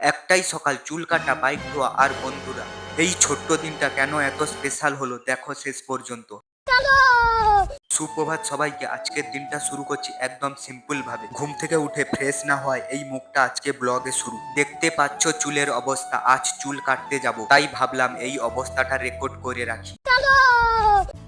একটাই সকাল, চুল কাটা, বাইক ধোয়া আর বন্ধুরা। এই ছোট্ট দিনটা কেন এত স্পেশাল হলো দেখো শেষ পর্যন্ত। সুপ্রভাত সবাইকে। আজকের দিনটা শুরু করছি একদম সিম্পল ভাবে। ঘুম থেকে উঠে ফ্রেশ না হয় এই মুখটা আজকে ব্লগে শুরু। দেখতে পাচ্ছ চুলের অবস্থা, আজ চুল কাটতে যাব, তাই ভাবলাম এই অবস্থাটা রেকর্ড করে রাখি।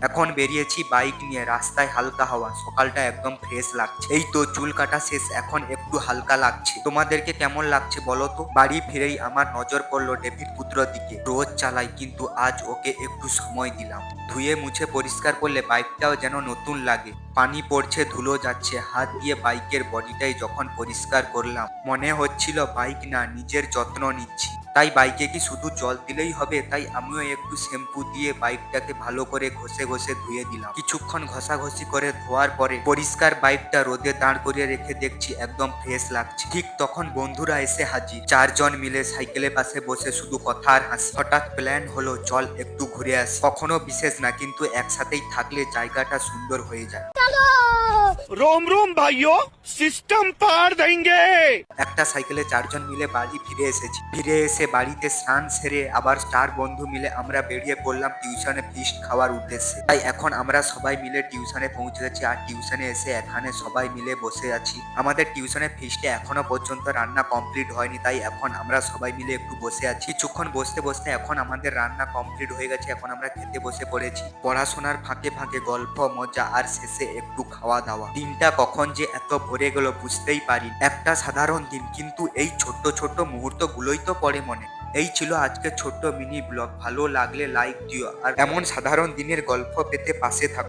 এখন বেরিয়েছি বাইক নিয়ে, রাস্তায় হালকা হাওয়া, সকালটা একদম ফ্রেশ লাগছে। এই তো চুল কাটা শেষ, এখন একটু হালকা লাগছে। তোমাদেরকে কেমন লাগছে বলো তো? বাড়ি ফিরেই আমার নজর পড়লো ডেভিড পুত্র দিকে। রোজ চালাই কিন্তু আজ ওকে একটু সময় দিলাম। ধুয়ে মুছে পরিষ্কার করলে বাইকটাও যেন নতুন লাগে। পানি পড়ছে, ধুলো যাচ্ছে, হাত দিয়ে বাইকের বডিটাই যখন পরিষ্কার করলাম মনে হচ্ছিল বাইক না, নিজের যত্ন নিচ্ছি। তাই বাইকে কি শুধু জল দিলেই হবে? তাই আমিও একটু শ্যাম্পু দিয়ে বাইকটাকে ভালো করে ঘষে ঘষে ধুয়ে দিলাম। কিছুক্ষণ ঘষাঘষি করে ধোয়ার পরে পরিষ্কার বাইকটা রোদে দাঁড় করিয়ে রেখে দেখছি একদম ফ্রেশ লাগছে। ঠিক তখন বন্ধুরা এসে হাজির। চারজন মিলে সাইকেলের পাশে বসে শুধু কথা আর হাসি। হঠাৎ প্ল্যান হলো চল একটু ঘুরে আসি। কখনো বিশেষ না, কিন্তু একসাথেই থাকলে জায়গাটা সুন্দর হয়ে যায়। रोम रोम भाइयों, सिस्टम पार देंगे। একটা সাইকেলে চারজন মিলে বাড়ি ফিরে এসেছি। ফিরে এসে বাড়িতে স্নান সেরে আবার চার বন্ধু মিলে আমরা বেরিয়ে পড়লাম টিউশনে ফিস্ট খাওয়ার উদ্দেশ্যে। তাই এখন আমরা সবাই মিলে টিউশনে পৌঁছে গেছি আর টিউশনে এসে এখানে সবাই মিলে বসে আছি। আমাদের টিউশনে ফিস্টে এখনো পর্যন্ত রান্না কমপ্লিট হয়নি, তাই এখন আমরা সবাই মিলে একটু বসে আছি। কিছুক্ষণ বসতে বসতে এখন আমাদের রান্না কমপ্লিট হয়ে গেছে। এখন আমরা খেতে বসে পড়েছি। পড়াশোনার ফাঁকে ফাঁকে গল্প, মজা আর শেষে একটু খাওয়া দাওয়া। দিনটা কখন যে এত ভরে গেল বুঝতেই পারি। একটা সাধারণ দিন, কিন্তু এই ছোট্ট ছোট্ট মুহূর্ত গুলোই তো পড়ে মনে। এই ছিল আজকের ছোট্ট মিনি ব্লগ। ভালো লাগলে লাইক দিও আর এমন সাধারণ দিনের গল্প পেতে পাশে থাকো।